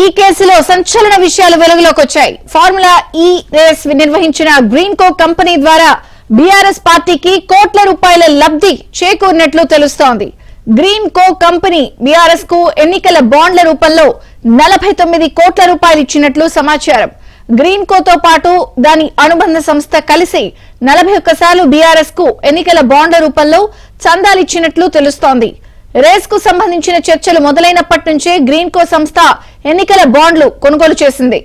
ఈ కేసులో సంచలన విషయాలు వెలుగులోకి వచ్చాయి. ఫార్ములా ఈ రేస్ నిర్వహించిన గ్రీన్ కో కంపెనీ ద్వారా బీఆర్ఎస్ పార్టీకి కోట్ల రూపాయల లబ్ధి చేకూరినట్లు తెలుస్తోంది. గ్రీన్ కో కంపెనీ బీఆర్ఎస్ కు ఎన్నికల బాండ్ల రూపంలో 49 కోట్ల రూపాయలు ఇచ్చినట్లు సమాచారం. గ్రీన్ కోతో పాటు దాని అనుబంధ సంస్థ కలిసి 41 సార్లు బీఆర్ఎస్ కు ఎన్నికల బాండ్ల రూపంలో చందాలిచ్చినట్లు తెలుస్తోంది. రేస్ కు సంబంధించిన చర్చలు మొదలైనప్పటి నుంచే గ్రీన్ కో సంస్థ ఎన్నికల బాండ్లు కొనుగోలు చేసింది.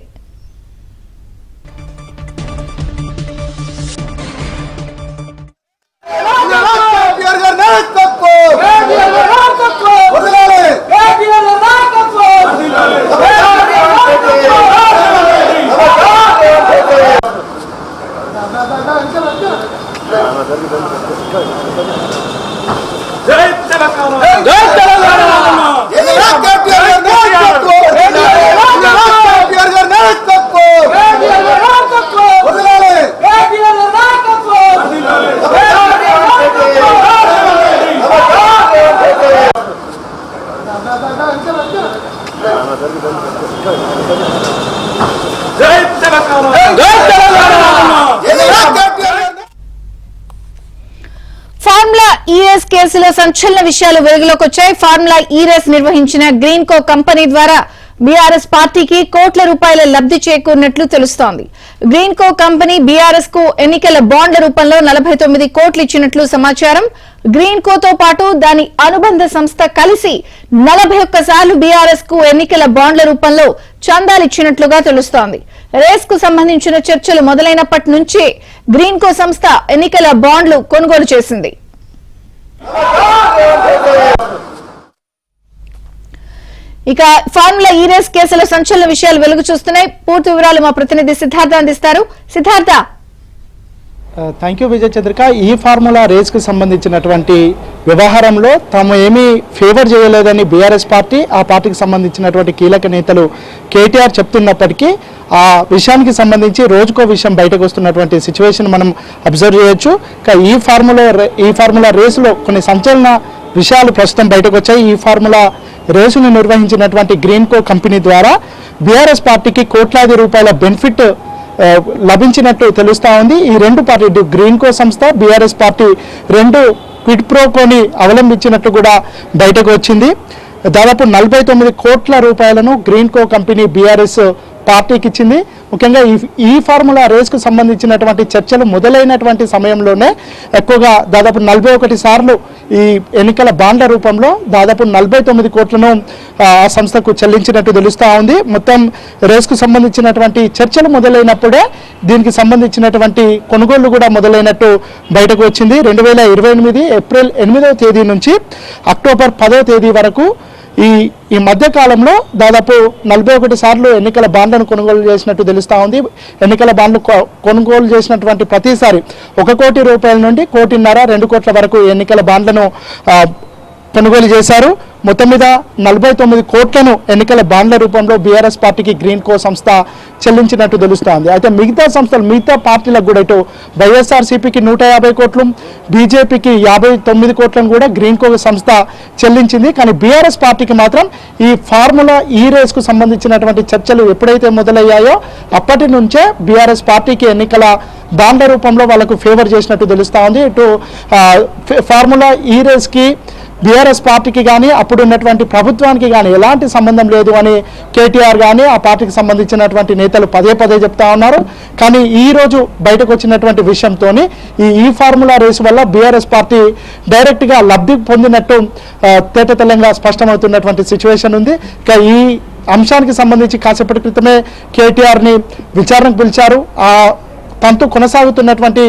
ఫార్ములా ఈ రేస్ కేసులో సంచలన విషయాలు వెలుగులోకి వచ్చాయి. ఫార్ములా ఈ రేస్ నిర్వహించిన గ్రీన్ కో కంపెనీ ద్వారా బీఆర్ఎస్ పార్టీకి కోట్ల రూపాయల లబ్ధి చేకూరినట్లు తెలుస్తోంది. గ్రీన్ కో కంపెనీ బీఆర్ఎస్ కు ఎన్నికల బాండ్ల రూపంలో 49 కోట్లు ఇచ్చినట్లు సమాచారం. గ్రీన్ కోతో పాటు దాని అనుబంధ సంస్థ కలిసి 41 సార్లు బీఆర్ఎస్ కు ఎన్నికల బాండ్ల రూపంలో చందాలిచ్చినట్లుగా తెలుస్తోంది. రేస్ కు సంబంధించిన చర్చలు మొదలైనప్పటి నుంచే గ్రీన్ కో సంస్థ ఎన్నికల బాండ్లు కొనుగోలు చేసింది. ఇక ఫార్ములా ఈ రేస్ కేసులో సంచలన విషయాలు వెలుగు చూస్తున్నాయి. పూర్తి వివరాలు మా ప్రతినిధి సిద్ధార్థ అందిస్తారు. సిద్ధార్థ. థ్యాంక్ యూ విజయ చంద్రిక. ఈ ఫార్ములా రేస్ కు సంబంధించినటువంటి వ్యవహారంలో తాము ఏమీ ఫేవర్ చేయలేదని బీఆర్ఎస్ పార్టీ, ఆ పార్టీకి సంబంధించినటువంటి కీలక నేతలు కేటీఆర్ చెప్తున్నప్పటికీ ఆ విషయానికి సంబంధించి రోజుకో విషయం బయటకు వస్తున్నటువంటి సిచ్యువేషన్ మనం అబ్జర్వ్ చేయొచ్చు. ఈ ఫార్ములా రేసులో కొన్ని సంచలన విషయాలు ప్రస్తుతం బయటకు వచ్చాయి. ఈ ఫార్ములా రేసును నిర్వహించినటువంటి గ్రీన్ కో కంపెనీ ద్వారా బీఆర్ఎస్ పార్టీకి కోట్లాది రూపాయల బెనిఫిట్ లభించినట్టు తెలుస్తా ఉంది. ఈ రెండు పార్టీ గ్రీన్ కో సంస్థ, బీఆర్ఎస్ పార్టీ రెండు క్విడ్ ప్రోకోని అవలంబించినట్టు కూడా బయటకు వచ్చింది. దాదాపు 49 కోట్ల రూపాయలను గ్రీన్ కో కంపెనీ బీఆర్ఎస్ పార్టీకి ఇచ్చింది. ముఖ్యంగా ఈ ఫార్ములా రేస్కు సంబంధించినటువంటి చర్చలు మొదలైనటువంటి సమయంలోనే ఎక్కువగా దాదాపు 41 సార్లు ఈ ఎన్నికల బాండ్ల రూపంలో దాదాపు 49 కోట్లను ఆ సంస్థకు చెల్లించినట్టు తెలుస్తూ ఉంది. మొత్తం రేస్కు సంబంధించినటువంటి చర్చలు మొదలైనప్పుడే దీనికి సంబంధించినటువంటి కొనుగోళ్లు కూడా మొదలైనట్టు బయటకు వచ్చింది. 2028 ఏప్రిల్ 8వ తేదీ నుంచి అక్టోబర్ 10వ తేదీ వరకు ఈ మధ్య కాలంలో దాదాపు 41 సార్లు ఎన్నికల బాండ్లను కొనుగోలు చేసినట్టు తెలుస్తూ ఉంది. ఎన్నికల బాండ్లు కొనుగోలు చేసినటువంటి ప్రతిసారి 1 కోటి రూపాయల నుండి 1.5 కోటి 2 కోట్ల వరకు ఎన్నికల బాండ్లను కొనుగోలు చేశారు. మొత్తం మీద 49 కోట్లను ఎన్నికల బాండ్ల రూపంలో బీఆర్ఎస్ పార్టీకి గ్రీన్ కో సంస్థ చెల్లించినట్టు తెలుస్తోంది. అయితే మిగతా పార్టీలకు కూడా ఇటు వైఎస్ఆర్సీపీకి 150 కోట్లు, బీజేపీకి 59 కోట్లను కూడా గ్రీన్ కో సంస్థ చెల్లించింది. కానీ బీఆర్ఎస్ పార్టీకి మాత్రం ఈ ఫార్ములా ఈ రేస్కు సంబంధించినటువంటి చర్చలు ఎప్పుడైతే మొదలయ్యాయో అప్పటి నుంచే బీఆర్ఎస్ పార్టీకి ఎన్నికల బాండ్ల రూపంలో వాళ్ళకు ఫేవర్ చేసినట్టు తెలుస్తూ ఉంది. ఇటు ఫార్ములా ఈ రేస్కి బీఆర్ఎస్ పార్టీకి కానీ అప్పుడు ఉన్నటువంటి ప్రభుత్వానికి కానీ ఎలాంటి సంబంధం లేదు అని కేటీఆర్ కానీ ఆ పార్టీకి సంబంధించినటువంటి నేతలు పదే చెప్తా ఉన్నారు. కానీ ఈ రోజు బయటకు వచ్చినటువంటి విషయంతో ఈ ఫార్ములా రేసు వల్ల బీఆర్ఎస్ పార్టీ డైరెక్ట్గా లబ్ధి పొందినట్టు తేటతెల్లంగా స్పష్టమవుతున్నటువంటి సిచ్యువేషన్ ఉంది. ఇక ఈ అంశానికి సంబంధించి కాసేపటి క్రితమే కేటీఆర్ని విచారణకు పిలిచారు. ఆ తంతు కొనసాగుతున్నటువంటి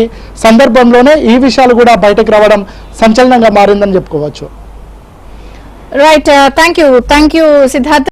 సందర్భంలోనే ఈ విషయాలు కూడా బయటకు రావడం సంచలనంగా మారిందని చెప్పుకోవచ్చు. Right, thank you Siddharth.